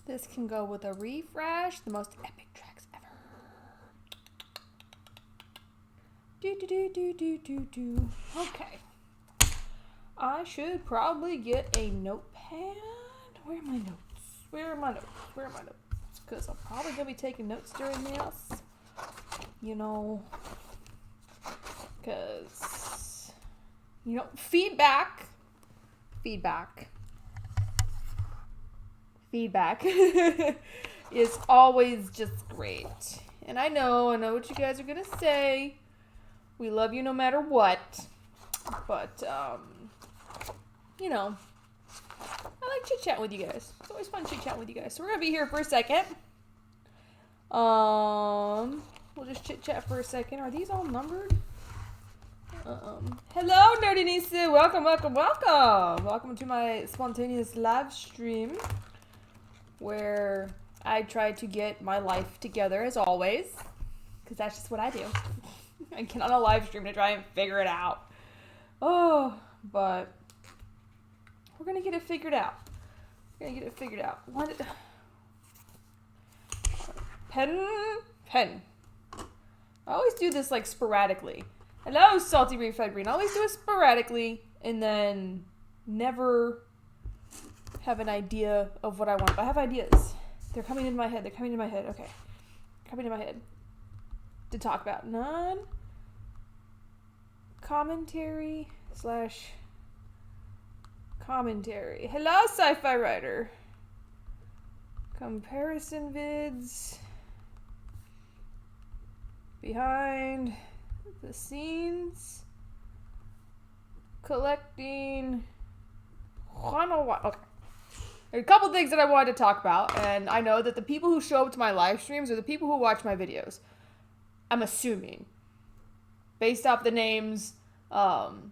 This can go with a refresh. The most epic tracks ever. Do. Okay. I should probably get a notepad. Where are my notes? Because I'm probably going to be taking notes during this. You know. Because, feedback is always just great. And I know what you guys are going to say. We love you no matter what. But, I like chit-chatting with you guys. It's always fun chit-chatting with you guys. So we're going to be here for a second. We'll just chit-chat for a second. Are these all numbered? Hello, Nerdy Nisa. Welcome. Welcome to my spontaneous live stream where I try to get my life together as always. Because that's just what I do. I get on a live stream to try and figure it out. Oh, but we're going to get it figured out. Pen. I always do this like sporadically. Hello, Salty Refed Green. I always do it sporadically and then never have an idea of what I want. But I have ideas. They're coming into my head. Okay. Coming into my head. To talk about. Non-commentary / commentary. Hello, Sci-Fi Writer. Comparison vids. Behind the scenes. Collecting. Okay. There are a couple things that I wanted to talk about, and I know that the people who show up to my live streams are the people who watch my videos. I'm assuming. Based off the names. And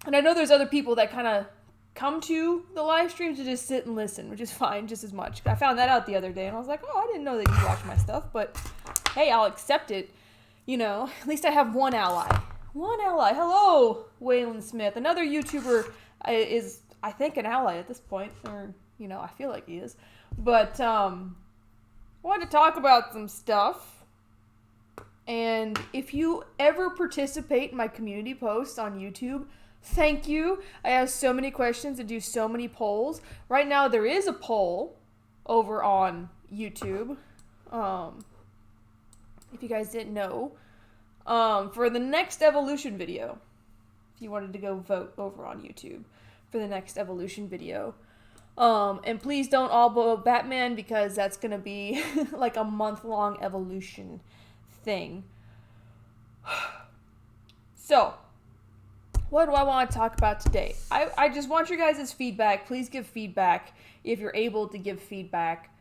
I know there's other people that kind of come to the live streams to just sit and listen, which is fine just as much. I found that out the other day, and I was like, oh, I didn't know that you watch my stuff, but hey, I'll accept it. At least I have one ally. Hello, Waylon Smith. Another YouTuber is, I think, an ally at this point, or, I feel like he is. But, wanted to talk about some stuff. And if you ever participate in my community posts on YouTube, thank you. I ask so many questions and do so many polls. Right now, there is a poll over on YouTube. If you guys didn't know, for the next evolution video, if you wanted to go vote over on YouTube for the next evolution video. And please don't all vote Batman because that's going to be like a month-long evolution thing. So, what do I want to talk about today? I just want your guys' feedback. Please give feedback if you're able to give feedback.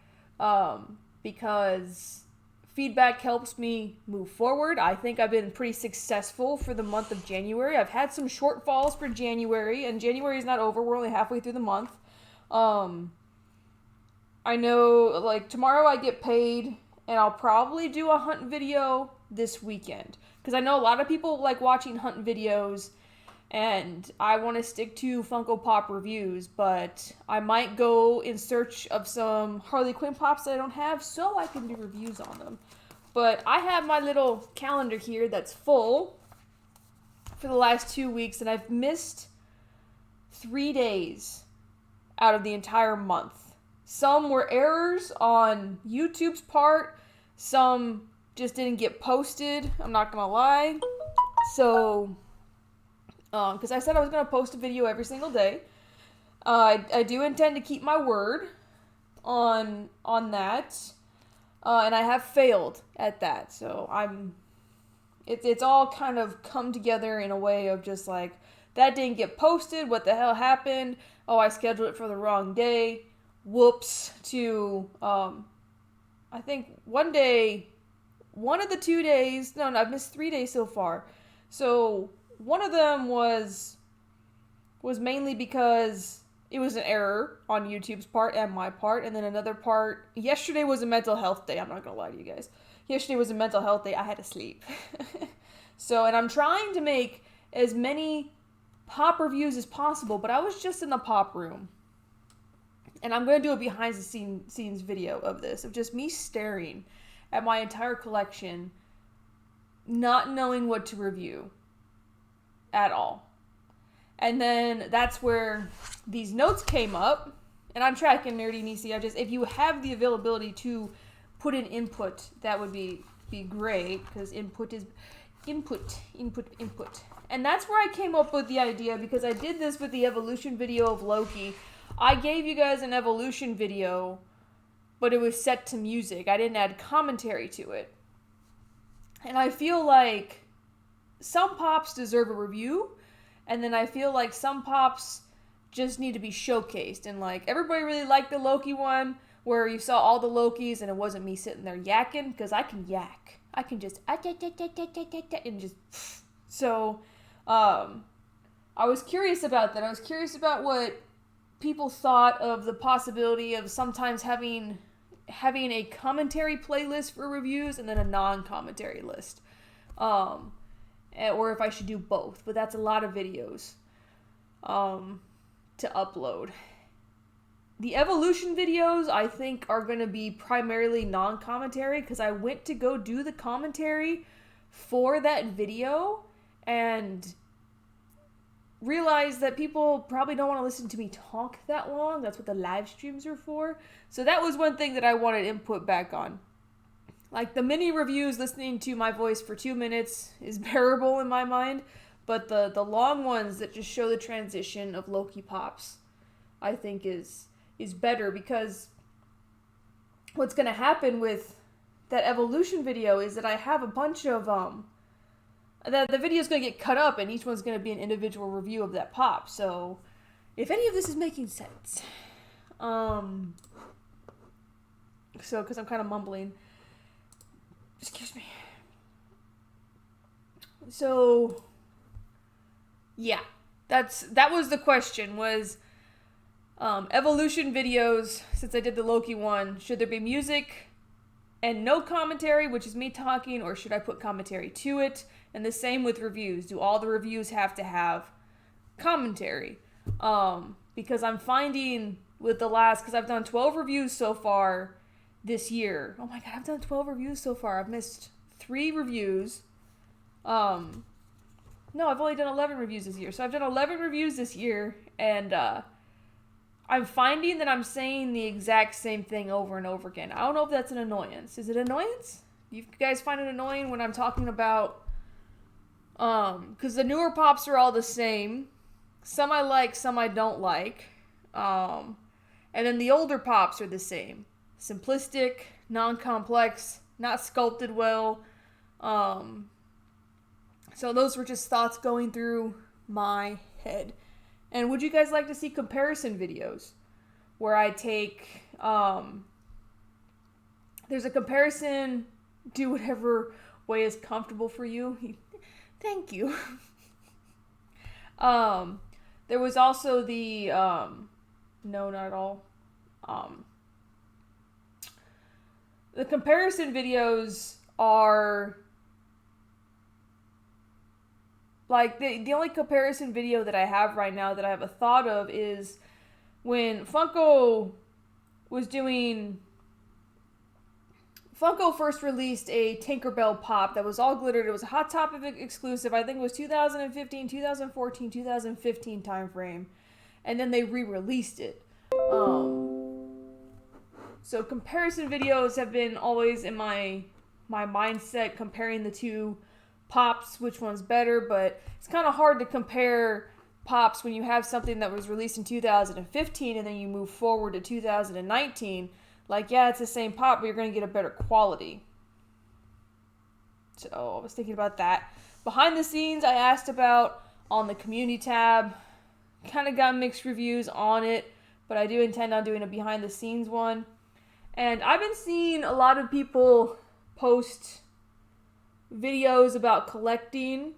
Because feedback helps me move forward. I think I've been pretty successful for the month of January. I've had some shortfalls for January, and January is not over. We're only halfway through the month. I know, like, tomorrow I get paid, and I'll probably do a hunt video this weekend. Because I know a lot of people like watching hunt videos, and I want to stick to Funko Pop reviews, but I might go in search of some Harley Quinn Pops that I don't have so I can do reviews on them. But I have my little calendar here that's full for the last 2 weeks, and I've missed 3 days out of the entire month. Some were errors on YouTube's part, some just didn't get posted, I'm not gonna lie. So, because I said I was going to post a video every single day. I do intend to keep my word on that. And I have failed at that. So it's all kind of come together in a way of just like, that didn't get posted. What the hell happened? Oh, I scheduled it for the wrong day. Whoops. To, I think one of the 2 days, no, I've missed 3 days so far. So, one of them was mainly because it was an error on YouTube's part and my part, and then another part, yesterday was a mental health day, I'm not gonna lie to you guys. Yesterday was a mental health day, I had to sleep. So, and I'm trying to make as many pop reviews as possible, but I was just in the pop room. And I'm going to do a behind the scenes video of this, of just me staring at my entire collection, not knowing what to review at all. And then that's where these notes came up. And I'm tracking Nerdy Nisi. If you have the availability to put in input, that would be great, because input is input. And that's where I came up with the idea, because I did this with the evolution video of Loki. I gave you guys an evolution video, but it was set to music. I didn't add commentary to it. And I feel like some pops deserve a review, and then I feel like some pops just need to be showcased. And like, everybody really liked the Loki one, where you saw all the Lokis and it wasn't me sitting there yakking, because I can yak. I can just and just. So, I was curious about that. I was curious about what people thought of the possibility of sometimes having a commentary playlist for reviews and then a non-commentary list. Or if I should do both, but that's a lot of videos to upload. The evolution videos, I think, are going to be primarily non-commentary, because I went to go do the commentary for that video and realized that people probably don't want to listen to me talk that long. That's what the live streams are for. So that was one thing that I wanted input back on. Like, the mini reviews, listening to my voice for 2 minutes is bearable in my mind, but the long ones that just show the transition of Loki pops, I think is better, because what's going to happen with that evolution video is that I have a bunch of that the video is going to get cut up, and each one's going to be an individual review of that pop. So if any of this is making sense, because I'm kind of mumbling, excuse me. So yeah, that was the question, was evolution videos, since I did the Loki one, should there be music and no commentary, which is me talking, or should I put commentary to it? And the same with reviews. Do all the reviews have to have commentary? Because I'm finding with the last, because I've done 12 reviews so far this year. Oh my god, I've done 12 reviews so far. I've missed 3 reviews. No, I've only done 11 reviews this year. So I've done 11 reviews this year, and I'm finding that I'm saying the exact same thing over and over again. I don't know if that's an annoyance. Is it annoyance? Do you guys find it annoying when I'm talking about, because the newer pops are all the same. Some I like, some I don't like. And then the older pops are the same. Simplistic, non-complex, not sculpted well. So those were just thoughts going through my head. And would you guys like to see comparison videos where I take, there's a comparison, do whatever way is comfortable for you. Thank you. There was also the, no, not at all. The comparison videos are, like, the only comparison video that I have right now that I have a thought of is when Funko first released a Tinkerbell pop that was all glittered. It was a Hot Topic exclusive. I think it was 2015, 2014, 2015 time frame. And then they re-released it. So comparison videos have been always in my mindset, comparing the two pops, which one's better, but it's kind of hard to compare pops when you have something that was released in 2015 and then you move forward to 2019. Like, yeah, it's the same pop, but you're going to get a better quality. So I was thinking about that. Behind the scenes, I asked about on the community tab. Kind of got mixed reviews on it, but I do intend on doing a behind the scenes one. And I've been seeing a lot of people post videos about collecting,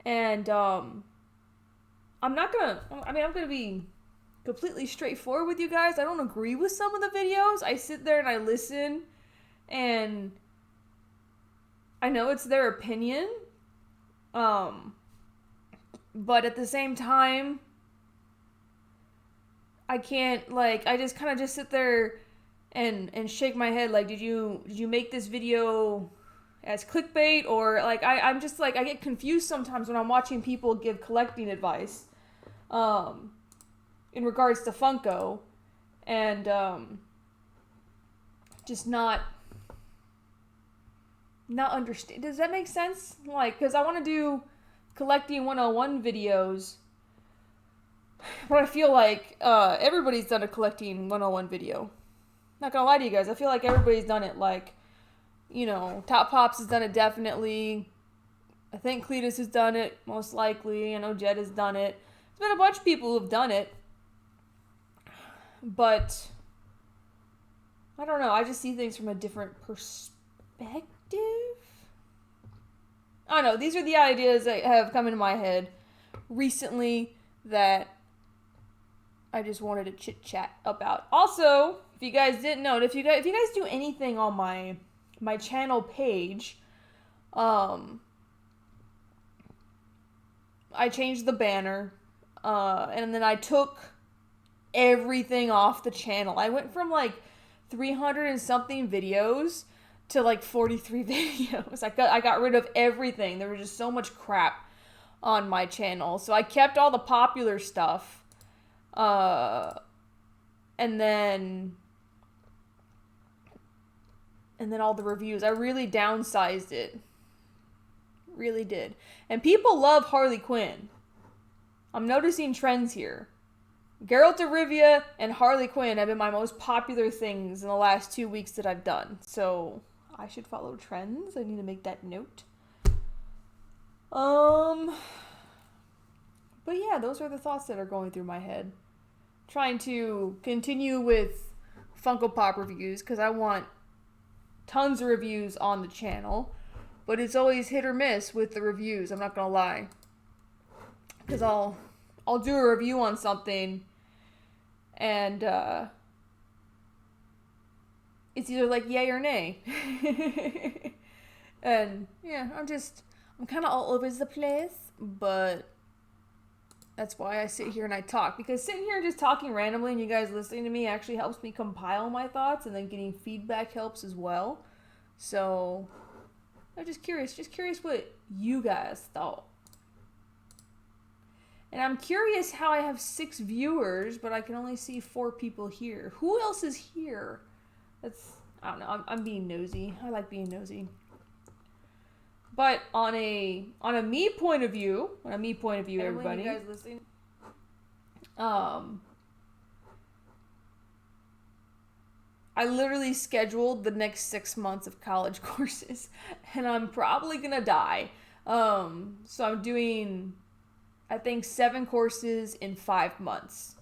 and I'm gonna be completely straightforward with you guys. I don't agree with some of the videos. I sit there and I listen, and I know it's their opinion, but at the same time, I can't, like, I just kind of just sit there and shake my head like, did you make this video as clickbait? Or like, I'm just like, I get confused sometimes when I'm watching people give collecting advice in regards to Funko, and just not understand. Does that make sense? Like, because I want to do collecting 101 videos, but I feel like everybody's done a collecting 101 video. Not gonna lie to you guys, I feel like everybody's done it. Like, you know, Top Pops has done it definitely. I think Cletus has done it, most likely. I know Jed has done it. There's been a bunch of people who've done it. But I don't know, I just see things from a different perspective. I don't know, these are the ideas that have come into my head recently that I just wanted to chit chat about. Also, if you guys didn't know, if you guys do anything on my channel page, I changed the banner, and then I took everything off the channel. I went from like 300 and something videos to like 43 videos. I got rid of everything. There was just so much crap on my channel. So I kept all the popular stuff. And then all the reviews. I really downsized it. Really did. And people love Harley Quinn. I'm noticing trends here. Geralt of Rivia and Harley Quinn have been my most popular things in the last 2 weeks that I've done. So I should follow trends. I need to make that note. But yeah, those are the thoughts that are going through my head. Trying to continue with Funko Pop reviews because I want tons of reviews on the channel. But it's always hit or miss with the reviews, I'm not gonna lie. Because I'll do a review on something and it's either like yay or nay. And yeah, I'm kind of all over the place, but that's why I sit here and I talk. Because sitting here and just talking randomly and you guys listening to me actually helps me compile my thoughts, and then getting feedback helps as well. So I'm just curious what you guys thought. And I'm curious how I have 6 viewers, but I can only see 4 people here. Who else is here? I don't know, I'm being nosy. I like being nosy. But on a me point of view, everybody, you guys listening, I literally scheduled the next 6 months of college courses, and I'm probably gonna die. So I'm doing, I think, 7 courses in 5 months.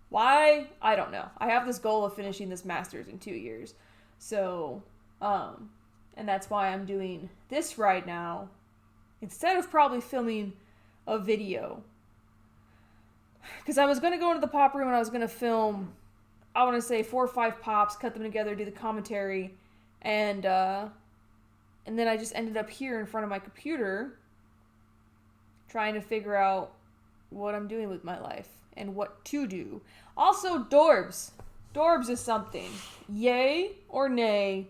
Why? I don't know. I have this goal of finishing this master's in 2 years. So, and that's why I'm doing this right now, instead of probably filming a video. Because I was going to go into the pop room and I was going to film, I want to say 4 or 5 pops, cut them together, do the commentary, and then I just ended up here in front of my computer trying to figure out what I'm doing with my life and what to do. Also, Dorbs. Dorbs is something. Yay or nay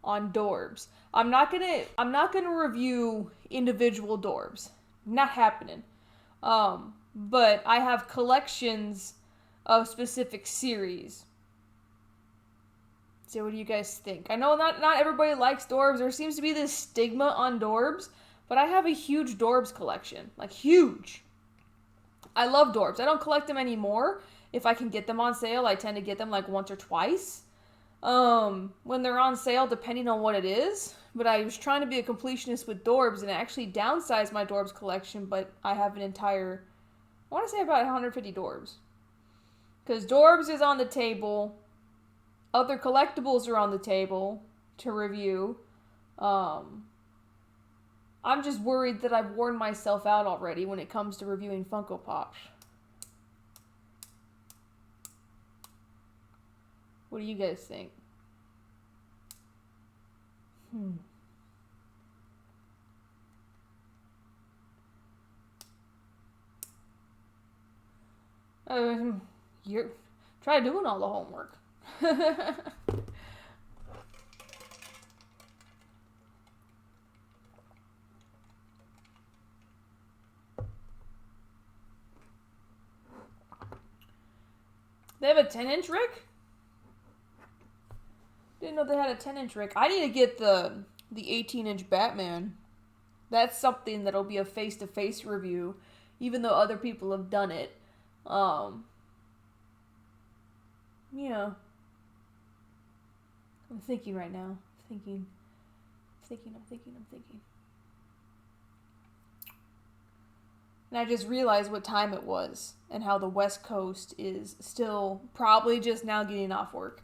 on Dorbs. I'm not gonna review individual Dorbs. Not happening. But I have collections of specific series. So what do you guys think? I know not everybody likes Dorbs. There seems to be this stigma on Dorbs, but I have a huge Dorbs collection. Like, huge. I love Dorbs. I don't collect them anymore. If I can get them on sale, I tend to get them like once or twice. When they're on sale, depending on what it is. But I was trying to be a completionist with Dorbs, and I actually downsized my Dorbs collection, but I have an entire, I want to say about 150 Dorbs. Because Dorbs is on the table. Other collectibles are on the table to review. I'm just worried that I've worn myself out already when it comes to reviewing Funko Pops. What do you guys think? Try doing all the homework. They have a 10-inch Rick? Didn't know they had a 10-inch Rick. I need to get the 18-inch Batman. That's something that'll be a face-to-face review, even though other people have done it. Yeah. I'm thinking right now. Thinking. And I just realized what time it was and how the West Coast is still probably just now getting off work.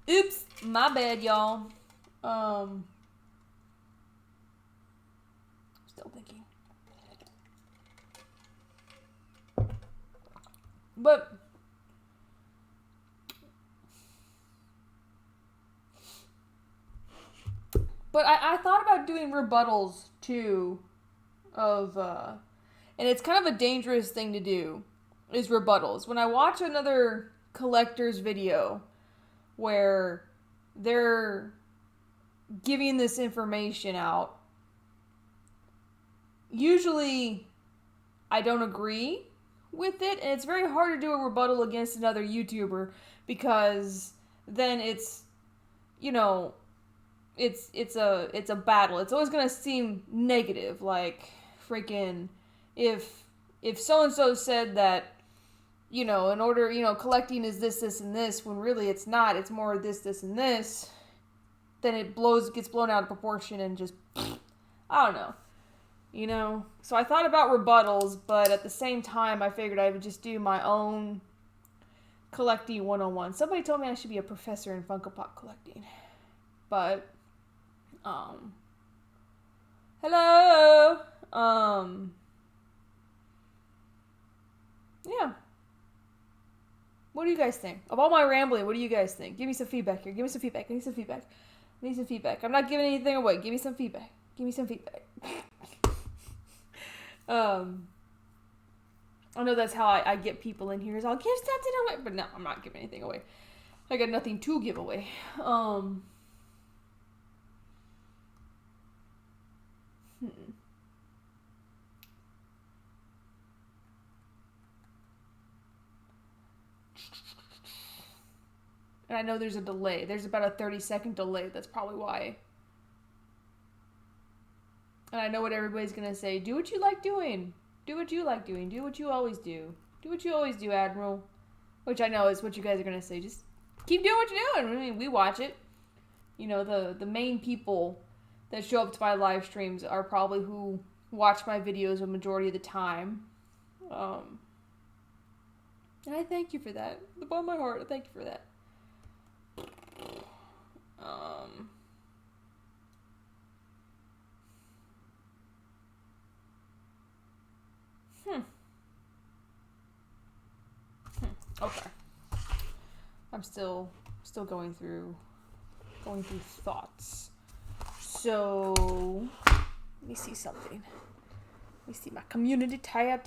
Oops, my bad, y'all. Still thinking. But I thought about doing rebuttals too of and it's kind of a dangerous thing to do, is rebuttals. When I watch another collector's video where they're giving this information out, usually I don't agree with it, and it's very hard to do a rebuttal against another YouTuber because then it's, you know, it's a battle. It's always gonna seem negative, like freaking if so and so said that, you know, in order, you know, collecting is this, and this, when really it's not. It's more this, and this. Then it gets blown out of proportion and just, I don't know. You know? So I thought about rebuttals, but at the same time, I figured I would just do my own collecting 101. Somebody told me I should be a professor in Funko Pop collecting. But, hello! Yeah. What do you guys think? Of all my rambling, what do you guys think? Give me some feedback here. Give me some feedback. I need some feedback. I'm not giving anything away. Give me some feedback. I know that's how I get people in here, is I'll give something away. But no, I'm not giving anything away. I got nothing to give away. And I know there's a delay. There's about a 30-second delay. That's probably why. And I know what everybody's going to say. Do what you like doing. Do what you like doing. Do what you always do. Do what you always do, Admiral. Which I know is what you guys are going to say. Just keep doing what you're doing. I mean, we watch it. You know, the main people that show up to my live streams are probably who watch my videos a majority of the time. And I thank you for that. The bottom of my heart, I thank you for that. Okay. I'm still going through thoughts. So, let me see something. Let me see my community tab.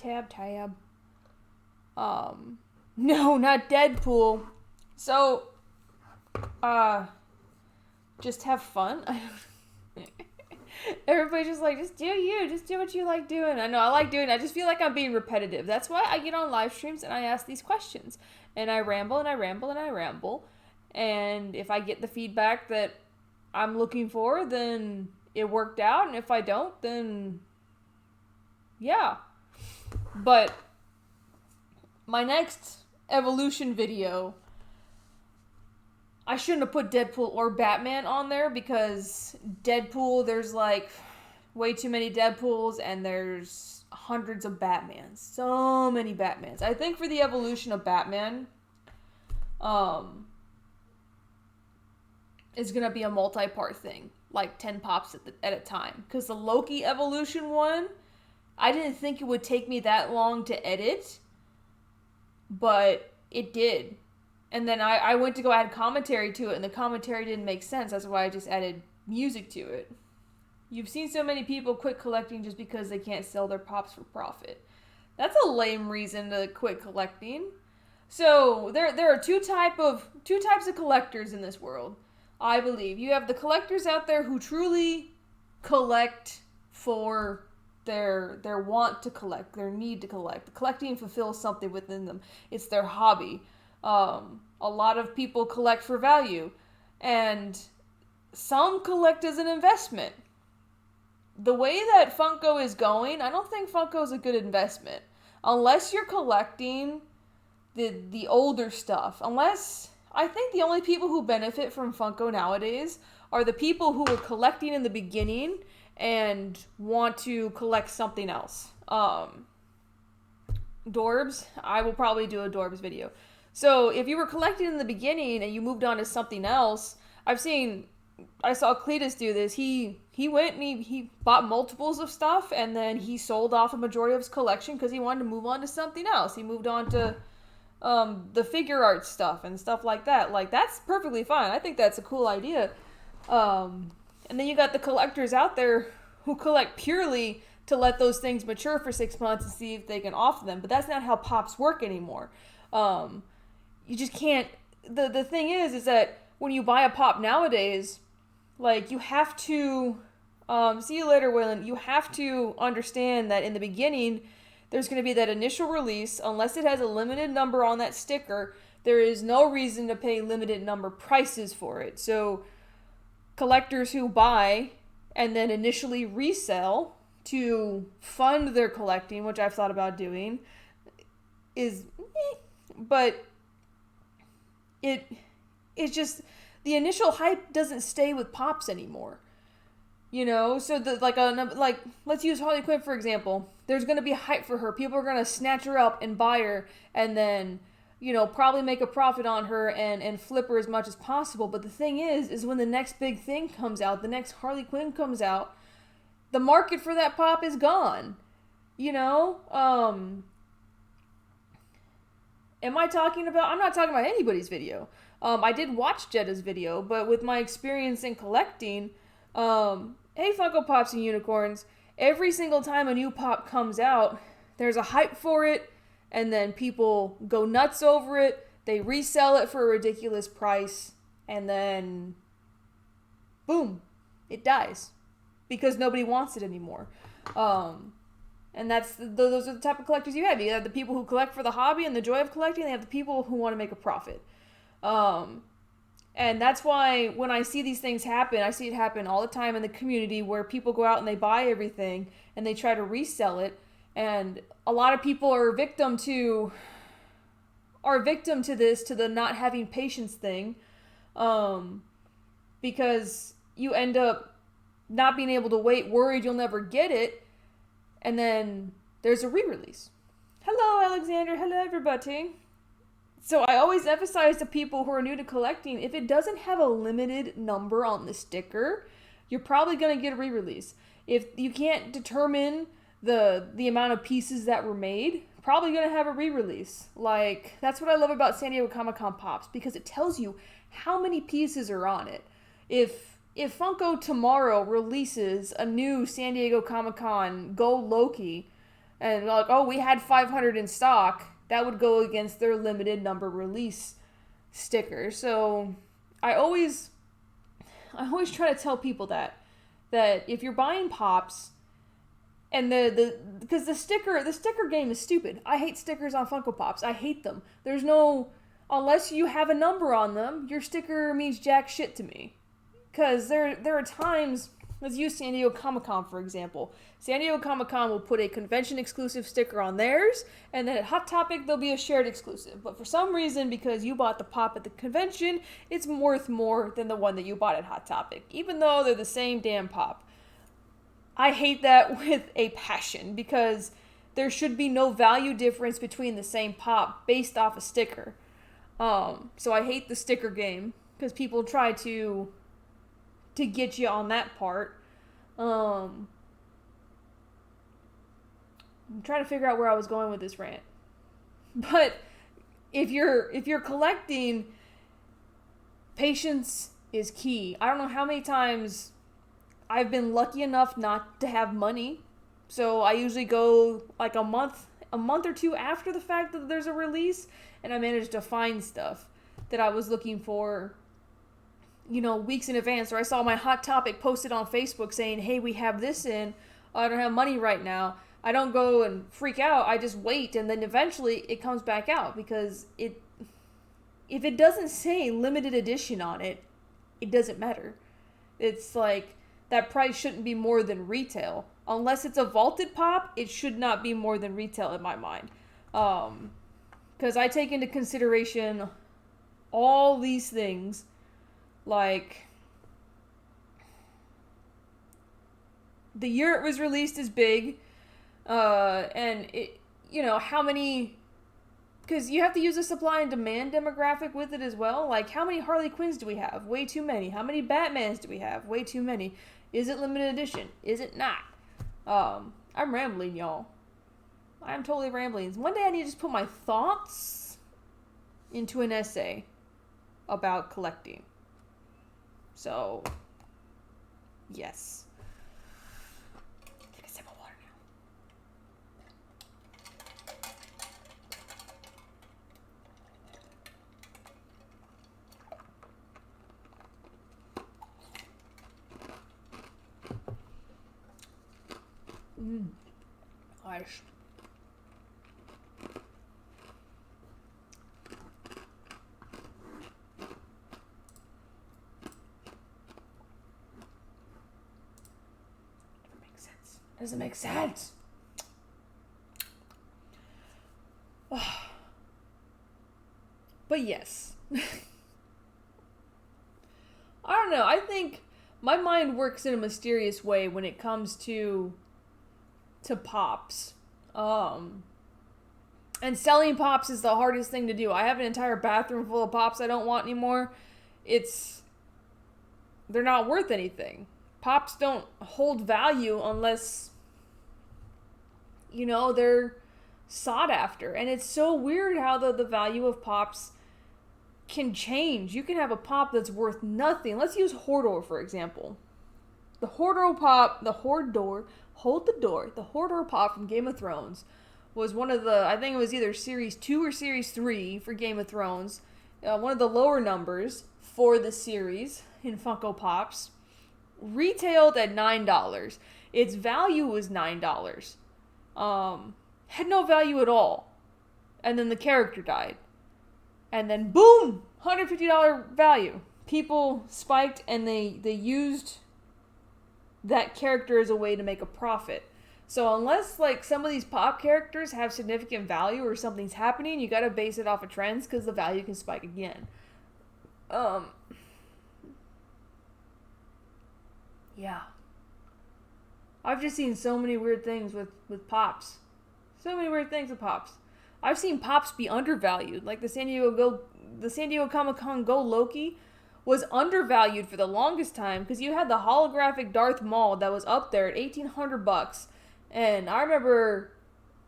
No, not Deadpool. So, just have fun. Everybody's just like, just do what you like doing. I know, I like doing it. I just feel like I'm being repetitive. That's why I get on live streams and I ask these questions. And I ramble. And if I get the feedback that I'm looking for, then it worked out. And if I don't, then yeah. But my next evolution video, I shouldn't have put Deadpool or Batman on there because Deadpool, there's like way too many Deadpools and there's hundreds of Batmans. So many Batmans. I think for the evolution of Batman, is going to be a multi-part thing. Like 10 pops at a time. Because the Loki evolution one, I didn't think it would take me that long to edit. But it did. And then I went to go add commentary to it, and the commentary didn't make sense. That's why I just added music to it. You've seen so many people quit collecting just because they can't sell their pops for profit. That's a lame reason to quit collecting. So there are two types of collectors in this world, I believe. You have the collectors out there who truly collect for their want to collect, their need to collect. Collecting fulfills something within them. It's their hobby. A lot of people collect for value, and some collect as an investment. The way that Funko is going, I don't think Funko is a good investment unless you're collecting the older stuff. Unless I think the only people who benefit from Funko nowadays are the people who were collecting in the beginning and want to collect something else. Dorbs, I will probably do a Dorbs video. So if you were collecting in the beginning and you moved on to something else, I saw Cletus do this. He went and he bought multiples of stuff, and then he sold off a majority of his collection because he wanted to move on to something else. He moved on to the figure art stuff and stuff like that. Like, that's perfectly fine. I think that's a cool idea. And then you got the collectors out there who collect purely to let those things mature for 6 months and see if they can offer them. But that's not how pops work anymore. You just can't. The thing is that when you buy a pop nowadays, like, you have to, see you later, Waylon, you have to understand that in the beginning, there's going to be that initial release. Unless it has a limited number on that sticker, there is no reason to pay limited number prices for it. So collectors who buy and then initially resell to fund their collecting, which I've thought about doing, is but it's just, the initial hype doesn't stay with pops anymore. You know, so let's use Harley Quinn for example. There's going to be hype for her. People are going to snatch her up and buy her, and then, you know, probably make a profit on her and flip her as much as possible. But the thing is when the next big thing comes out, the next Harley Quinn comes out, the market for that pop is gone. You know, I'm not talking about anybody's video. I did watch Jetta's video, but with my experience in collecting, hey Funko Pops and Unicorns, every single time a new pop comes out, there's a hype for it, and then people go nuts over it, they resell it for a ridiculous price, and then boom, it dies. Because nobody wants it anymore. And those are the type of collectors you have. You have the people who collect for the hobby and the joy of collecting, and they have the people who want to make a profit. And that's why when I see these things happen, I see it happen all the time in the community where people go out and they buy everything and they try to resell it. And a lot of people are victim to this, to the not having patience thing. Because you end up not being able to wait, worried you'll never get it. And then there's a re-release. Hello, Alexander. Hello, everybody. So I always emphasize to people who are new to collecting, if it doesn't have a limited number on the sticker, you're probably going to get a re-release. If you can't determine the amount of pieces that were made, probably going to have a re-release. Like, that's what I love about San Diego Comic-Con Pops, because it tells you how many pieces are on it. If Funko tomorrow releases a new San Diego Comic-Con Go Loki, and like, oh, we had 500 in stock, that would go against their limited number release sticker. So I always try to tell people that if you're buying pops, and because the sticker game is stupid. I hate stickers on Funko Pops. I hate them. Unless you have a number on them, your sticker means jack shit to me. Because there are times, let's use San Diego Comic-Con for example. San Diego Comic-Con will put a convention exclusive sticker on theirs, and then at Hot Topic there'll be a shared exclusive. But for some reason, because you bought the pop at the convention, it's worth more than the one that you bought at Hot Topic, even though they're the same damn pop. I hate that with a passion, because there should be no value difference between the same pop based off a sticker. So I hate the sticker game, because people try to get you on that part. I'm trying to figure out where I was going with this rant. But if you're collecting, patience is key. I don't know how many times I've been lucky enough not to have money. So I usually go like a month a month or two after the fact that there's a release, and I managed to find stuff that I was looking for, weeks in advance. Or I saw my Hot Topic posted on Facebook saying, hey, we have this in. I don't have money right now. I don't go and freak out. I just wait, and then eventually it comes back out, because if it doesn't say limited edition on it, it doesn't matter. It's like, that price shouldn't be more than retail. Unless it's a vaulted pop, it should not be more than retail in my mind. Because I take into consideration all these things, like the year it was released is big, and it, how many, because you have to use a supply and demand demographic with it as well. Like, how many Harley Quinns do we have? Way too many. How many Batmans do we have? Way too many. Is it limited edition? Is it not? I'm rambling, y'all. I'm totally rambling. One day I need to just put my thoughts into an essay about collecting. So, yes. Take a sip of water now. Nice. Doesn't make sense. But yes. I don't know. I think my mind works in a mysterious way when it comes to pops. And selling pops is the hardest thing to do. I have an entire bathroom full of pops I don't want anymore. They're not worth anything. Pops don't hold value unless, they're sought after. And it's so weird how the value of pops can change. You can have a pop that's worth nothing. Let's use Hordor, for example. The Hordor pop, the Hordor pop from Game of Thrones was one of the, I think it was either Series 2 or Series 3 for Game of Thrones. One of the lower numbers for the series in Funko Pops. Retailed at $9. Its value was $9. Had no value at all. And then the character died. And then boom! $150 value. People spiked, and they used that character as a way to make a profit. So unless some of these pop characters have significant value or something's happening, you gotta base it off of trends, because the value can spike again. Yeah. I've just seen so many weird things with pops. So many weird things with pops. I've seen pops be undervalued. Like the San Diego Comic-Con Go Loki was undervalued for the longest time, because you had the holographic Darth Maul that was up there at $1,800. And I remember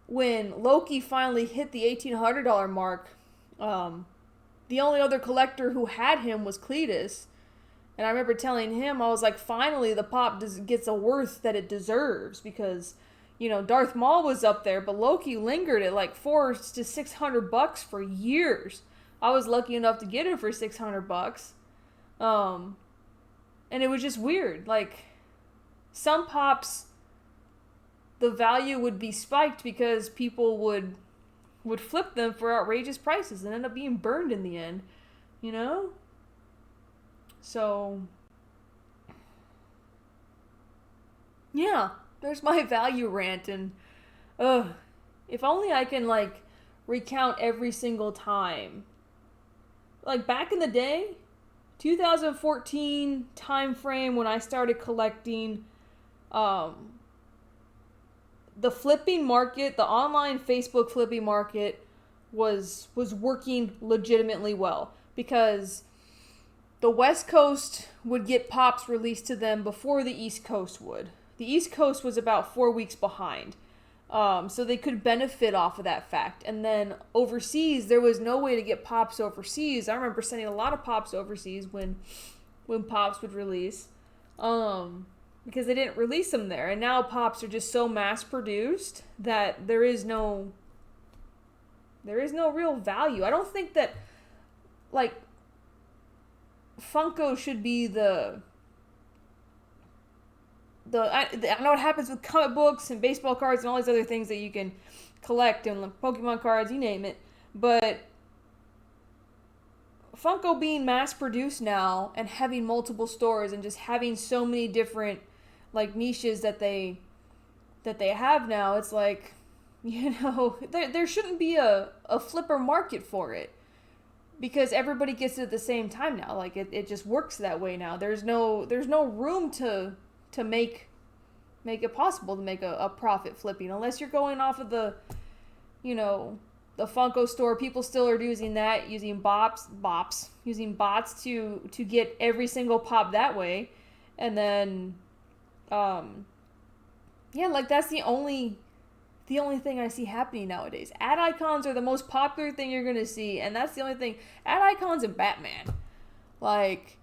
when Loki finally hit the $1,800 mark, the only other collector who had him was Cletus. And I remember telling him, I was like, finally the pop gets a worth that it deserves, because, Darth Maul was up there, but Loki lingered at like $400 to $600 for years. I was lucky enough to get it for $600. And it was just weird. Like, some pops, the value would be spiked because people would flip them for outrageous prices and end up being burned in the end, So, yeah, there's my value rant, and, if only I can, recount every single time. Like, back in the day, 2014 time frame when I started collecting, the flipping market, the online Facebook flipping market was working legitimately well, because the West Coast would get pops released to them before the East Coast would. The East Coast was about 4 weeks behind. So they could benefit off of that fact. And then overseas, there was no way to get pops overseas. I remember sending a lot of pops overseas when pops would release. Because they didn't release them there. And now pops are just so mass produced that there is no There is no real value. I don't think that, like, Funko should be I know what happens with comic books and baseball cards and all these other things that you can collect, and like Pokemon cards, you name it. But Funko being mass produced now and having multiple stores and just having so many different like niches that they have now, it's like, there shouldn't be a flipper market for it, because everybody gets it at the same time now. Like it just works that way now. There's no room to make it possible to make a profit flipping, unless you're going off of the Funko store. People still are using that, using bots to get every single pop that way. And then like that's the only thing I see happening nowadays. Ad icons are the most popular thing you're gonna see, and that's the only thing. Ad icons and Batman. Like,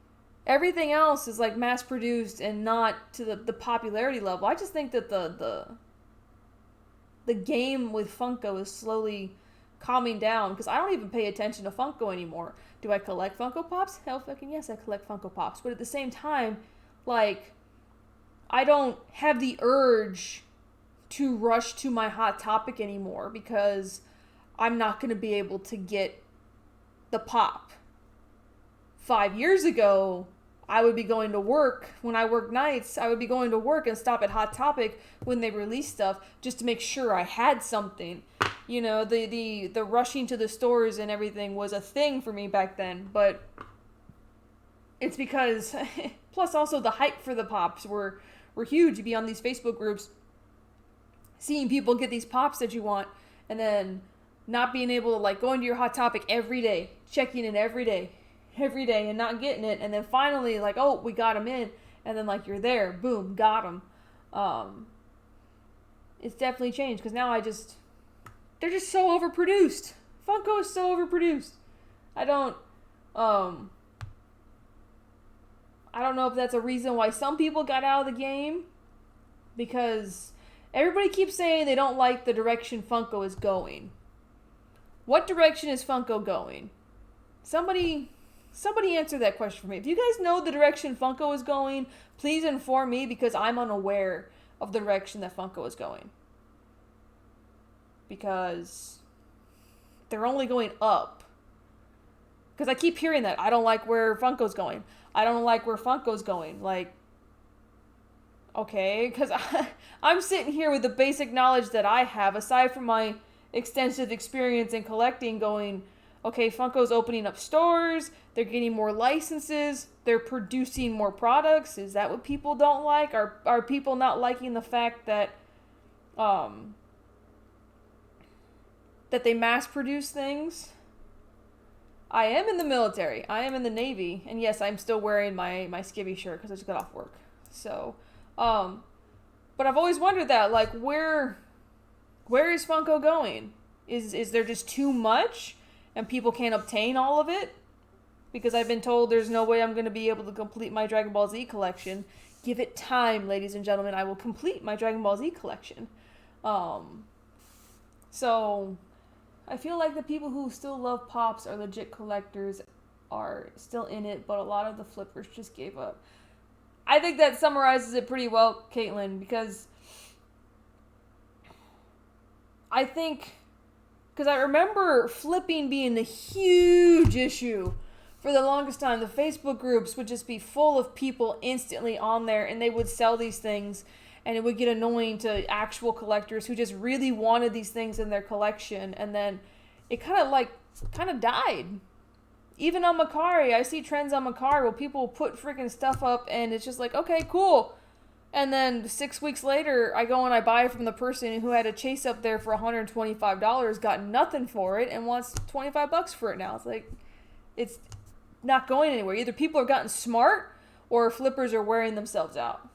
everything else is like mass produced and not to the popularity level. I just think that the game with Funko is slowly calming down, because I don't even pay attention to Funko anymore. Do I collect Funko Pops? Hell fucking yes, I collect Funko Pops. But at the same time, like, I don't have the urge to rush to my Hot Topic anymore, because I'm not going to be able to get the pop. 5 years ago, I would be going to work. When I work nights, I would be going to work and stop at Hot Topic when they release stuff just to make sure I had something. The rushing to the stores and everything was a thing for me back then, but it's because plus also the hype for the pops were huge. You'd be on these Facebook groups seeing people get these pops that you want, and then not being able to, like, go into your Hot Topic every day, checking in every day and not getting it, and then finally, like, oh, we got them in, and then, like, you're there, boom, got them. It's definitely changed, because now they're just so overproduced. Funko is so overproduced. I don't know if that's a reason why some people got out of the game, because everybody keeps saying they don't like the direction Funko is going. What direction is Funko going? Somebody answer that question for me. If you guys know the direction Funko is going, please inform me, because I'm unaware of the direction that Funko is going. Because they're only going up. Because I keep hearing that. I don't like where Funko's going. I don't like where Funko's going. Like, okay, because I'm sitting here with the basic knowledge that I have, aside from my extensive experience in collecting, going, okay, Funko's opening up stores, they're getting more licenses, they're producing more products. Is that what people don't like? Are people not liking the fact that that they mass produce things? I am in the military. I am in the Navy. And yes, I'm still wearing my skivvy shirt because I just got off work. So, but I've always wondered that, like, where is Funko going? Is there just too much and people can't obtain all of it? Because I've been told there's no way I'm going to be able to complete my Dragon Ball Z collection. Give it time, ladies and gentlemen. I will complete my Dragon Ball Z collection. So I feel like the people who still love Pops are legit collectors, are still in it, but a lot of the flippers just gave up. I think that summarizes it pretty well, Caitlin, because I think, because I remember flipping being a huge issue for the longest time. The Facebook groups would just be full of people instantly on there, and they would sell these things, and it would get annoying to actual collectors who just really wanted these things in their collection, and then it kind of died. Even on Macari, I see trends on Macari where people put freaking stuff up, and it's just like, okay, cool. And then 6 weeks later, I go and I buy it from the person who had a chase up there for $125, got nothing for it, and wants $25 for it now. It's like, it's not going anywhere. Either people are gotten smart, or flippers are wearing themselves out.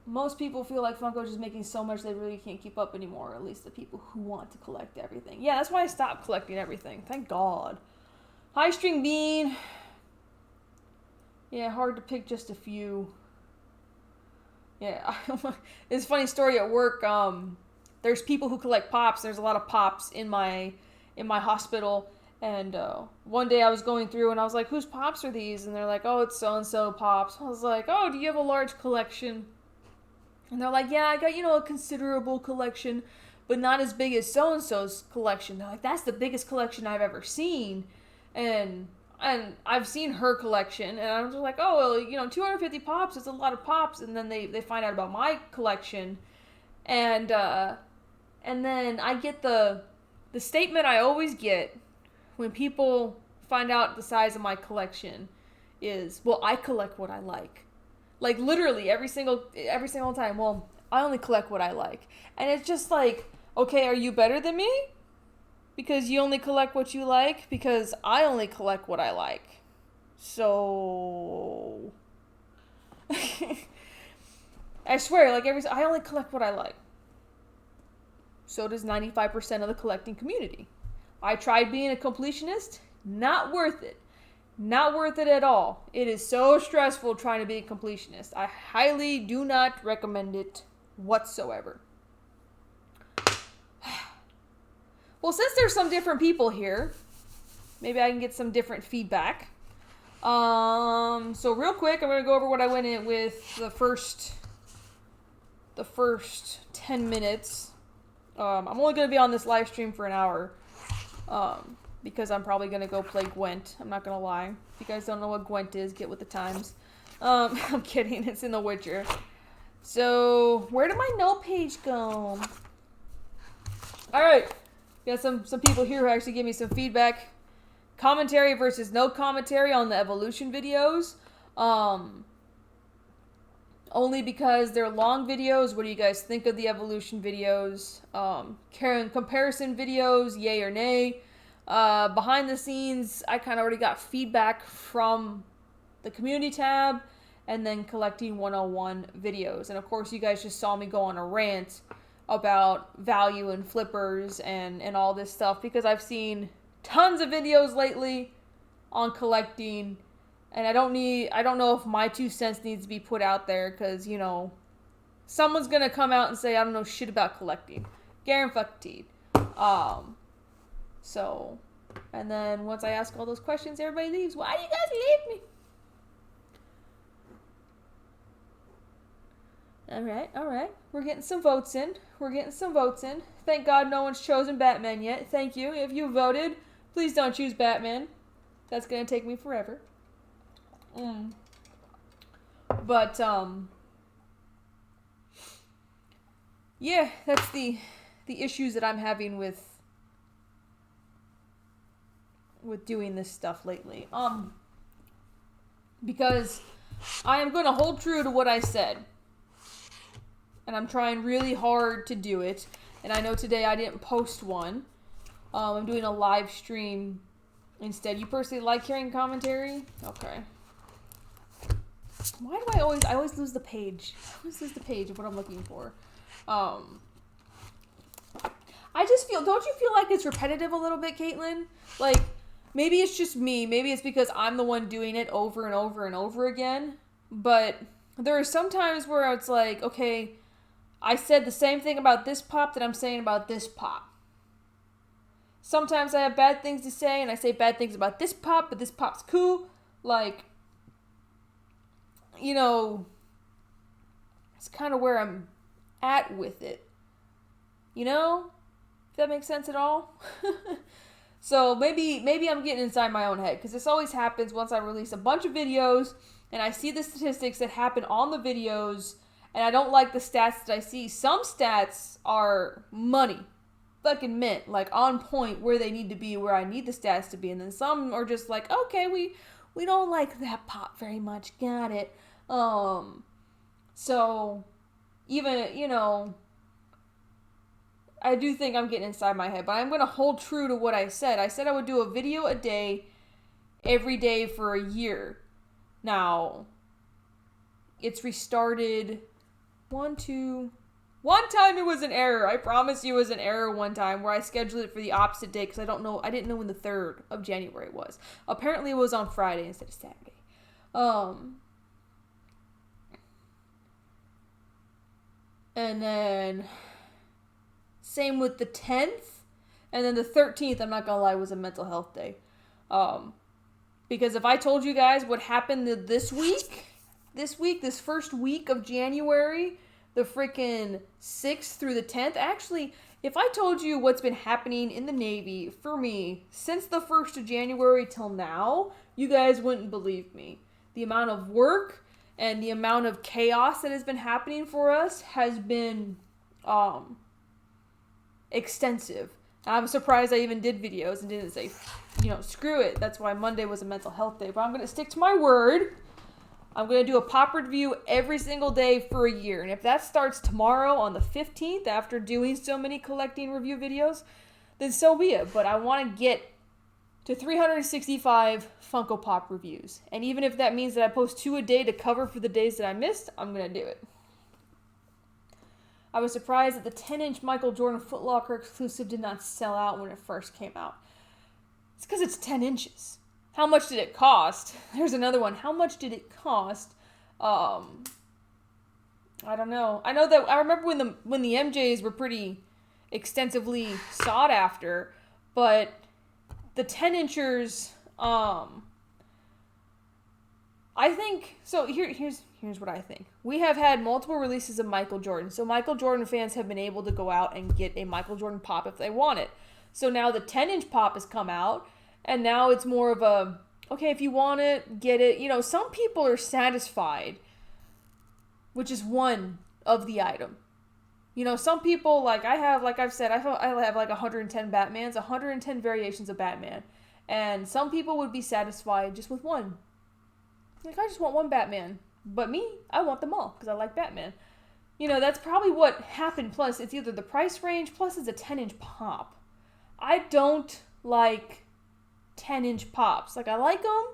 Most people feel like Funko's just making so much they really can't keep up anymore, at least the people who want to collect everything. Yeah, that's why I stopped collecting everything. Thank God. High String Bean. Yeah, hard to pick just a few. Yeah, it's a funny story at work. There's people who collect pops. There's a lot of pops in my hospital. And one day I was going through and I was like, "Whose pops are these?" And they're like, "Oh, it's so and so pops." I was like, "Oh, do you have a large collection?" And they're like, "Yeah, I got a considerable collection, but not as big as so and so's collection." They're like, "That's the biggest collection I've ever seen," and I've seen her collection, and I'm just like, "Oh, well, 250 pops is a lot of pops." And then they find out about my collection, and then I get the statement I always get when people find out the size of my collection is, "Well, I collect what I like." Like literally every single time. "Well, I only collect what I like." And it's just like, "Okay, are you better than me? Because you only collect what you like? Because I only collect what I like." So I swear, like I only collect what I like. So does 95% of the collecting community. I tried being a completionist, not worth it. Not worth it at all. It is so stressful trying to be a completionist. I highly do not recommend it whatsoever. Well, since there's some different people here, maybe I can get some different feedback. So real quick, I'm going to go over what I went in with the first 10 minutes. I'm only going to be on this live stream for an hour. Because I'm probably going to go play Gwent. I'm not going to lie. If you guys don't know what Gwent is, get with the times. I'm kidding. It's in The Witcher. So, where did my note page go? Alright. Got some people here who actually give me some feedback. Commentary versus no commentary on the evolution videos. Only because they're long videos. What do you guys think of the evolution videos? Comparison videos, yay or nay. Behind the scenes, I kind of already got feedback from the community tab, and then collecting 101 videos. And of course, you guys just saw me go on a rant about value and flippers and all this stuff, because I've seen tons of videos lately on collecting, and I don't know if my 2 cents needs to be put out there, because someone's gonna come out and say I don't know shit about collecting, guaranteed. So, and then once I ask all those questions, everybody leaves. Why do you guys leave me? Alright. We're getting some votes in. Thank God no one's chosen Batman yet. Thank you. If you voted, please don't choose Batman. That's gonna take me forever. But, yeah, that's the issues that I'm having with doing this stuff lately. Because I am going to hold true to what I said. And I'm trying really hard to do it. And I know today I didn't post one. I'm doing a live stream instead. You personally like hearing commentary? Okay. Why do I always lose the page? I always lose the page of what I'm looking for. I just don't you feel like it's repetitive a little bit, Caitlin? Like, maybe it's just me. Maybe it's because I'm the one doing it over and over and over again. But there are some times where it's like, okay, I said the same thing about this pop that I'm saying about this pop. Sometimes I have bad things to say, and I say bad things about this pop, but this pop's cool. Like, it's kind of where I'm at with it. If that makes sense at all? So maybe I'm getting inside my own head, because this always happens once I release a bunch of videos and I see the statistics that happen on the videos, and I don't like the stats that I see. Some stats are money, fucking mint, like on point where they need to be, where I need the stats to be, and then some are just like, okay, we don't like that pop very much, got it. So even I do think I'm getting inside my head, but I'm going to hold true to what I said. I said I would do a video a day, every day for a year. Now, it's restarted. One time it was an error. I promise you it was an error one time where I scheduled it for the opposite day because I didn't know when the 3rd of January was. Apparently it was on Friday instead of Saturday. And then same with the 10th. And then the 13th, I'm not gonna lie, was a mental health day. Because if I told you guys what happened this this first week of January, the freaking 6th through the 10th, actually, if I told you what's been happening in the Navy for me since the 1st of January till now, you guys wouldn't believe me. The amount of work and the amount of chaos that has been happening for us has been extensive. I'm surprised I even did videos and didn't say, screw it. That's why Monday was a mental health day. But I'm going to stick to my word. I'm going to do a pop review every single day for a year. And if that starts tomorrow on the 15th, after doing so many collecting review videos, then so be it. But I want to get to 365 Funko Pop reviews. And even if that means that I post 2 a day to cover for the days that I missed, I'm going to do it. I was surprised that the 10-inch Michael Jordan Foot Locker exclusive did not sell out when it first came out. It's because it's 10 inches. How much did it cost? There's another one. How much did it cost? I don't know. I know that I remember when the MJs were pretty extensively sought after, but the 10 inchers, I think so. Here's what I think. We have had multiple releases of Michael Jordan, so Michael Jordan fans have been able to go out and get a Michael Jordan pop if they want it. So now the 10-inch pop has come out. And now it's more of a, okay, if you want it, get it. Some people are satisfied with just one of the item. Some people, like I've said, I have like 110 Batmans, 110 variations of Batman. And some people would be satisfied just with one. Like, I just want one Batman. But me, I want them all because I like Batman. That's probably what happened. Plus, it's either the price range, plus it's a 10-inch pop. I don't like 10-inch pops. Like, I like them,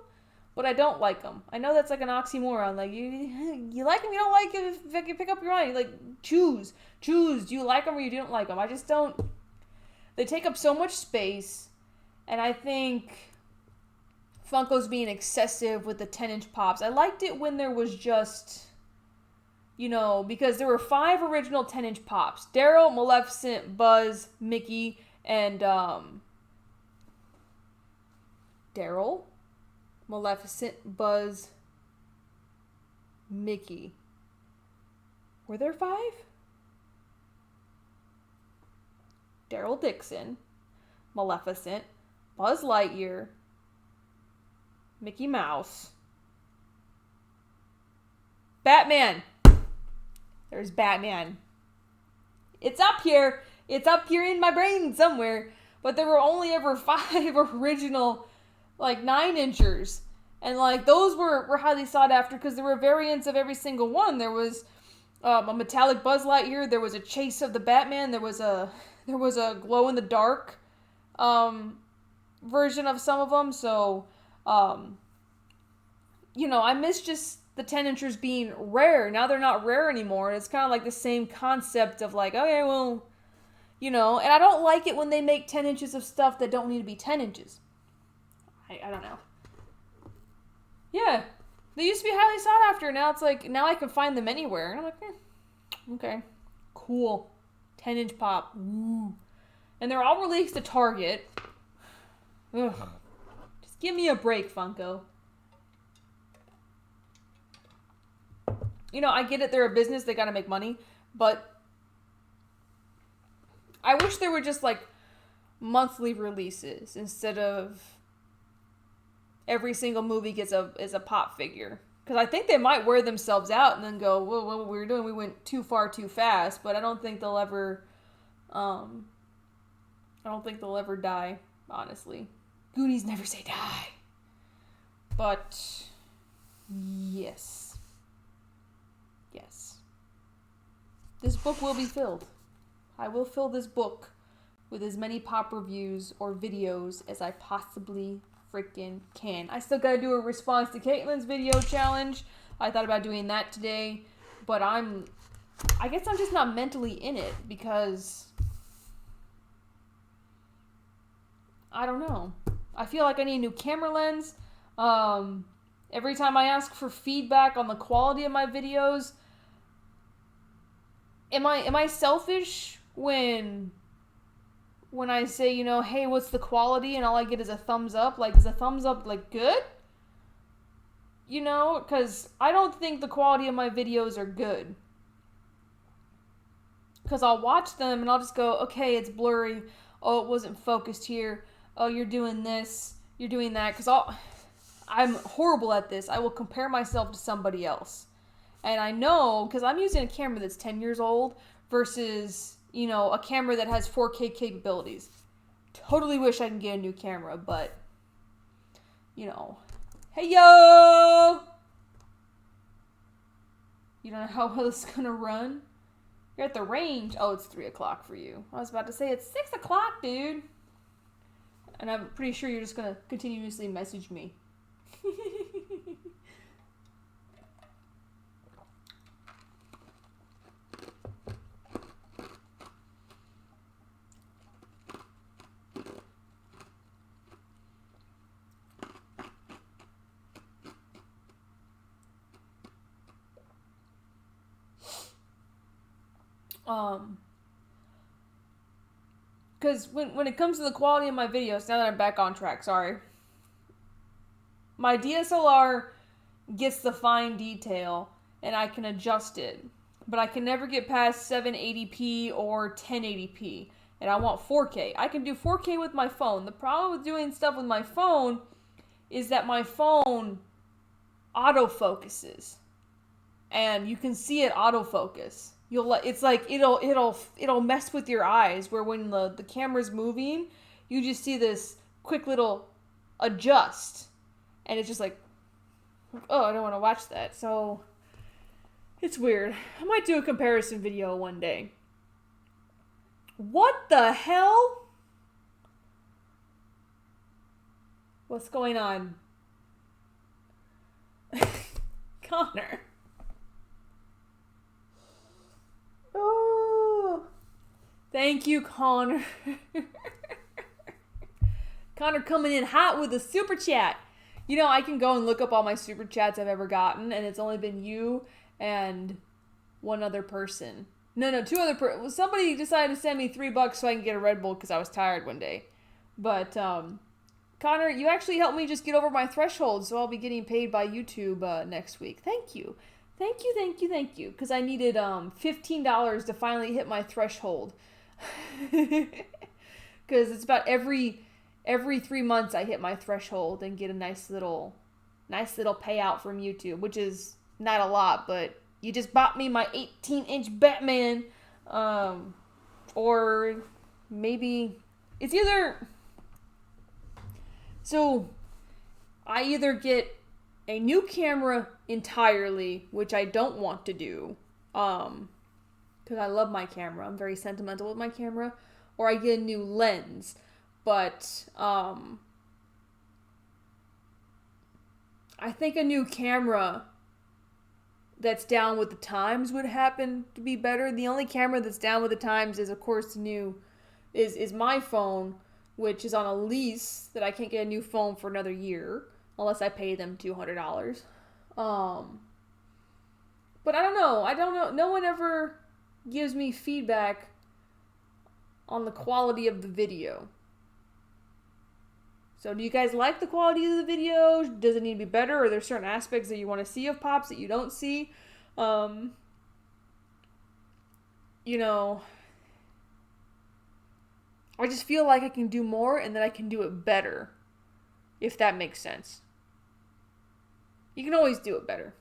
but I don't like them. I know that's like an oxymoron. Like, you like them, you don't like them. If you pick up your mind, like, choose. Do you like them or you don't like them? I just don't. They take up so much space, and I think Funko's being excessive with the 10-inch pops. I liked it when there was just, because there were 5 original 10-inch pops. Daryl, Maleficent, Buzz, Mickey, and Daryl, Maleficent, Buzz, Mickey. Were there 5? Daryl Dixon, Maleficent, Buzz Lightyear, Mickey Mouse, Batman. There's Batman. It's up here. It's up here in my brain somewhere. But there were only ever 5 original, 9-inchers. And, those were highly sought after because there were variants of every single one. There was a metallic Buzz Lightyear. There was a Chase of the Batman. There was a glow-in-the-dark version of some of them. So, I miss just the 10-inchers being rare. Now they're not rare anymore. It's kind of like the same concept of, okay, well, and I don't like it when they make 10 inches of stuff that don't need to be 10 inches. I don't know. Yeah. They used to be highly sought after. Now it's now I can find them anywhere. And I'm like, okay. Cool. 10-inch pop. Ooh. And they're all released to Target. Ugh. Just give me a break, Funko. I get it. They're a business. They gotta make money. But I wish there were just, monthly releases instead of every single movie gets a pop figure. Because I think they might wear themselves out and then go, well, what we were doing, we went too far too fast. But I don't think they'll ever, die, honestly. Goonies never say die. But, yes. This book will be filled. I will fill this book with as many pop reviews or videos as I possibly freaking can. I still gotta do a response to Caitlin's video challenge. I thought about doing that today, but I guess I'm just not mentally in it because I don't know. I feel like I need a new camera lens. Every time I ask for feedback on the quality of my videos, am I selfish when I say, hey, what's the quality, and all I get is a thumbs up? Like, is a thumbs up, like, good? Because I don't think the quality of my videos are good. Because I'll watch them and I'll just go, okay, it's blurry. Oh, it wasn't focused here. Oh, you're doing this. You're doing that. Because I'm horrible at this. I will compare myself to somebody else. And I know, because I'm using a camera that's 10 years old versus, a camera that has 4K capabilities. Totally wish I can get a new camera, but, hey, yo! You don't know how well it's going to run? You're at the range. Oh, it's 3 o'clock for you. I was about to say, it's 6 o'clock, dude. And I'm pretty sure you're just going to continuously message me. Because when it comes to the quality of my videos, now that I'm back on track, sorry. My DSLR gets the fine detail, and I can adjust it. But I can never get past 780p or 1080p. And I want 4K. I can do 4K with my phone. The problem with doing stuff with my phone is that my phone autofocuses. And you can see it autofocus. It's like it'll mess with your eyes, where when the camera's moving, you just see this quick little adjust, and it's just like, oh, I don't want to watch that. So it's weird. I might do a comparison video one day. What the hell? What's going on? Connor. Oh, thank you, Connor. Connor coming in hot with a super chat. I can go and look up all my super chats I've ever gotten, and it's only been you and one other person. No, two other people. Somebody decided to send me $3 so I can get a Red Bull because I was tired one day. But, Connor, you actually helped me just get over my threshold, so I'll be getting paid by YouTube next week. Thank you. Thank you. Because I needed $15 to finally hit my threshold. Because it's about every 3 months I hit my threshold and get a nice little payout from YouTube, which is not a lot, but you just bought me my 18-inch Batman, or maybe it's either. So I either get a new camera entirely, which I don't want to do, because I love my camera. I'm very sentimental with my camera. Or I get a new lens. But, I think a new camera that's down with the times would happen to be better. The only camera that's down with the times is, of course, is my phone, which is on a lease that I can't get a new phone for another year. Unless I pay them $200. But I don't know. No one ever gives me feedback on the quality of the video. So do you guys like the quality of the video? Does it need to be better? Or are there certain aspects that you want to see of Pops that you don't see? I just feel like I can do more and that I can do it better. If that makes sense. You can always do it better.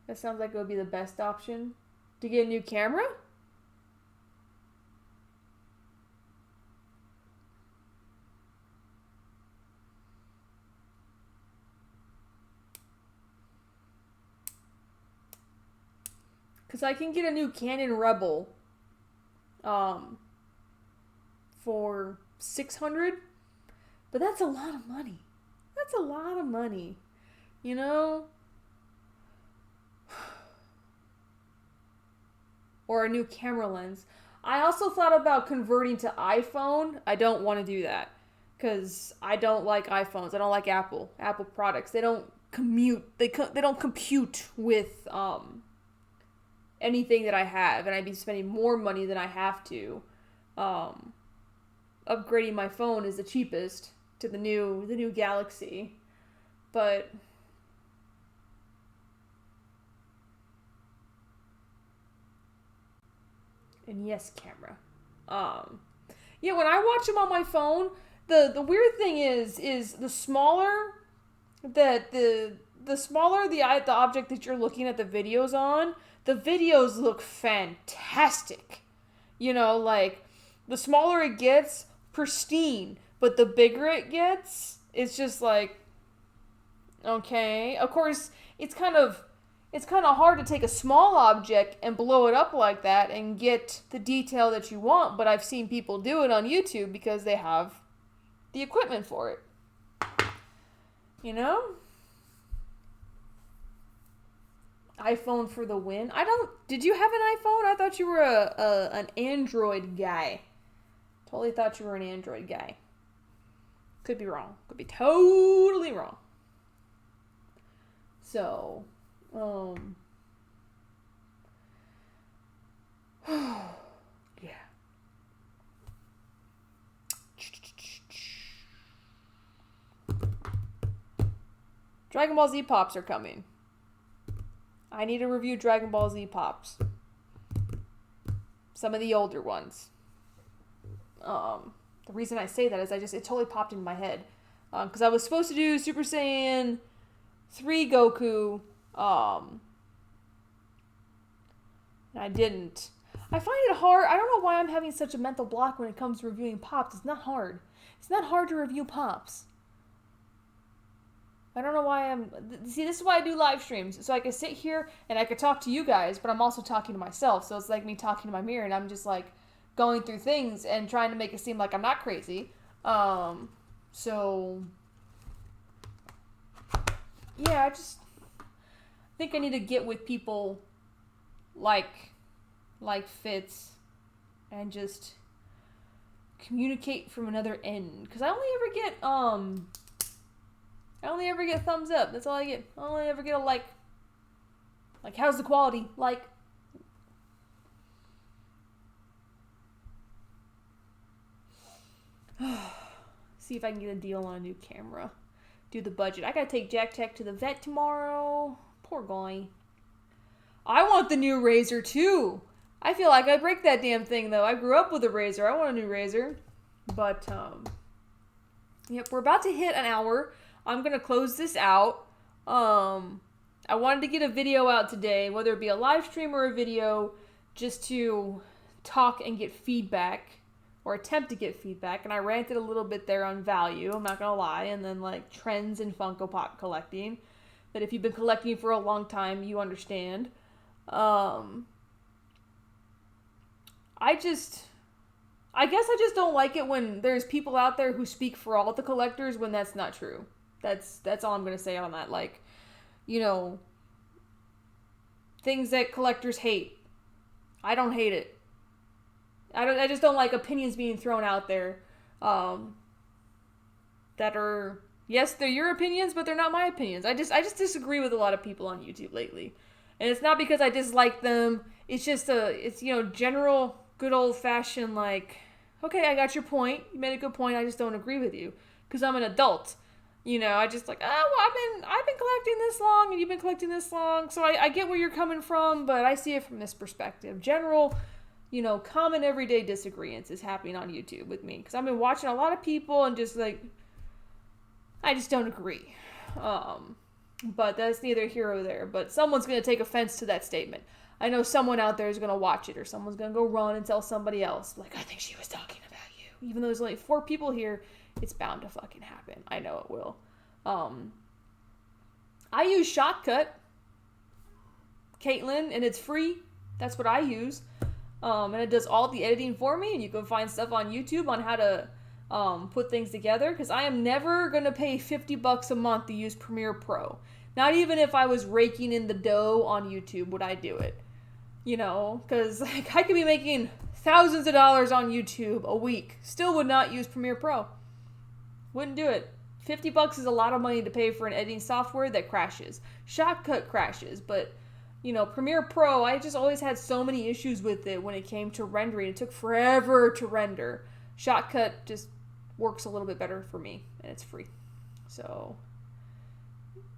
That sounds like it would be the best option. To get a new camera? Because I can get a new Canon Rebel for $600, but that's a lot of money. Or a new camera lens. I also thought about converting to iPhone. I don't want to do that because I don't like iPhones. I don't like Apple products. They don't compute with anything that I have, and I'd be spending more money than I have to. Upgrading my phone is the cheapest to the new Galaxy, but and yes, camera. Yeah, when I watch them on my phone, the weird thing is the smaller that the smaller the object that you're looking at the videos on, the videos look fantastic. You know, like the smaller it gets, pristine, but the bigger it gets, it's just like okay. Of course, it's kind of hard to take a small object and blow it up like that and get the detail that you want, but I've seen people do it on YouTube because they have the equipment for it. You know? iPhone for the win. Did you have an iPhone? I thought you were an Android guy. Totally thought you were an Android guy. Could be wrong. Could be totally wrong. So, yeah. Dragon Ball Z Pops are coming. I need to review Dragon Ball Z Pops. Some of the older ones. The reason I say that is it totally popped in my head. Because I was supposed to do Super Saiyan 3 Goku, and I didn't. I find it hard. I don't know why I'm having such a mental block when it comes to reviewing Pops. It's not hard. It's not hard to review Pops. I don't know why See, this is why I do live streams. So I can sit here and I can talk to you guys, but I'm also talking to myself. So it's like me talking to my mirror, and I'm just like going through things and trying to make it seem like I'm not crazy. So yeah, I just think I need to get with people like Fitz and just communicate from another end. Because I only ever get thumbs up. That's all I get. I only ever get a like. Like, how's the quality? Like. See if I can get a deal on a new camera. Do the budget. I gotta take Jack Tech to the vet tomorrow. Poor guy. I want the new Razor too. I feel like I break that damn thing though. I grew up with a Razor. I want a new Razor. But yep, we're about to hit an hour. I'm gonna close this out. I wanted to get a video out today, whether it be a live stream or a video, just to talk and get feedback. Or attempt to get feedback, and I ranted a little bit there on value, I'm not gonna lie, and then like trends in Funko Pop collecting, that if you've been collecting for a long time, you understand. I guess I just don't like it when there's people out there who speak for all the collectors when that's not true. That's all I'm gonna say on that. Like, you know, things that collectors hate. I don't hate it. I just don't like opinions being thrown out there that are, yes, they're your opinions, but they're not my opinions. I just disagree with a lot of people on YouTube lately. And it's not because I dislike them. It's just it's general good old fashioned like, okay, I got your point. You made a good point. I just don't agree with you because I'm an adult. You know, I just like, well, I've been collecting this long and you've been collecting this long. So I get where you're coming from, but I see it from this perspective. General, common everyday disagreements is happening on YouTube with me. Because I've been watching a lot of people and just like, I just don't agree. But that's neither here or there. But someone's going to take offense to that statement. I know someone out there is going to watch it, or someone's going to go run and tell somebody else, like, I think she was talking about you. Even though there's only 4 people here, it's bound to fucking happen. I know it will. I use Shotcut, Caitlin, and it's free. That's what I use. And it does all the editing for me, and you can find stuff on YouTube on how to put things together, because I am never going to pay $50 a month to use Premiere Pro. Not even if I was raking in the dough on YouTube would I do it. Because like, I could be making thousands of dollars on YouTube a week. Still would not use Premiere Pro. Wouldn't do it. $50 is a lot of money to pay for an editing software that crashes. Shotcut crashes, but Premiere Pro, I just always had so many issues with it when it came to rendering. It took forever to render. Shotcut just works a little bit better for me, and it's free. So,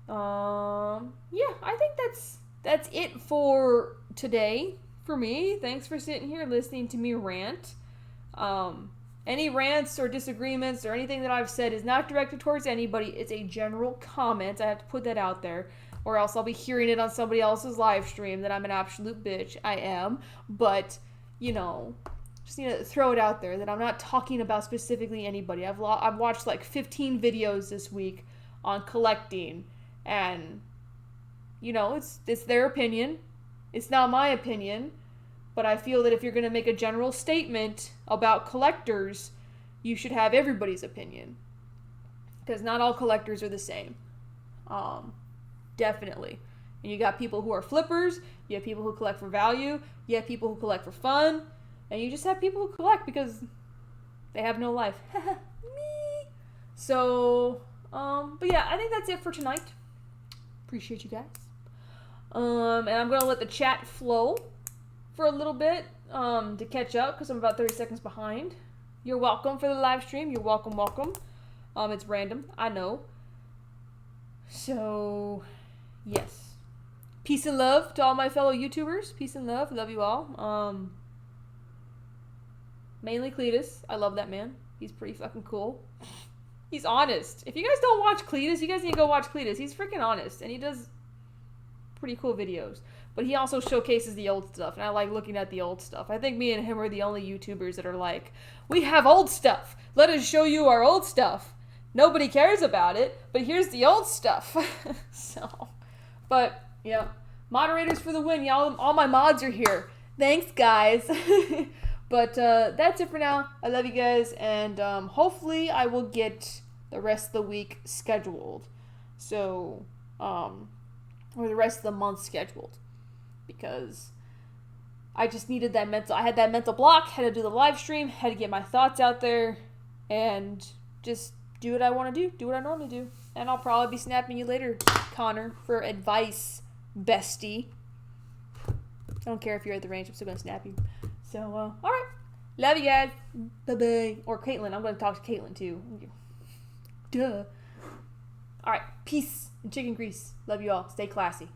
yeah, I think that's it for today for me. Thanks for sitting here listening to me rant. Any rants or disagreements or anything that I've said is not directed towards anybody. It's a general comment. I have to put that out there, or else I'll be hearing it on somebody else's live stream that I'm an absolute bitch. I am. But, just need to throw it out there that I'm not talking about specifically anybody. I've watched like 15 videos this week on collecting, and, it's their opinion. It's not my opinion. But I feel that if you're going to make a general statement about collectors, you should have everybody's opinion. Because not all collectors are the same. Definitely. And you got people who are flippers, you have people who collect for value, you have people who collect for fun, and you just have people who collect because they have no life. Me. So, but yeah, I think that's it for tonight. Appreciate you guys. And I'm going to let the chat flow for a little bit to catch up because I'm about 30 seconds behind. You're welcome for the live stream. You're welcome. It's random, I know. So, yes. Peace and love to all my fellow YouTubers. Peace and love. Love you all. Mainly Cletus. I love that man. He's pretty fucking cool. He's honest. If you guys don't watch Cletus, you guys need to go watch Cletus. He's freaking honest, and he does pretty cool videos. But he also showcases the old stuff, and I like looking at the old stuff. I think me and him are the only YouTubers that are like, we have old stuff. Let us show you our old stuff. Nobody cares about it, but here's the old stuff. But, yeah. Moderators for the win. Y'all, all my mods are here. Thanks, guys. But that's it for now. I love you guys, and hopefully I will get the rest of the week scheduled. So, or the rest of the month scheduled. Because I just needed I had that mental block, had to do the live stream, had to get my thoughts out there, and just do what I want to do what I normally do. And I'll probably be snapping you later, Connor, for advice, bestie. I don't care if you're at the range, I'm still going to snap you. So, alright. Love you guys. Bye-bye. Or Caitlin, I'm going to talk to Caitlin too. Duh. Alright, peace and chicken grease. Love you all. Stay classy.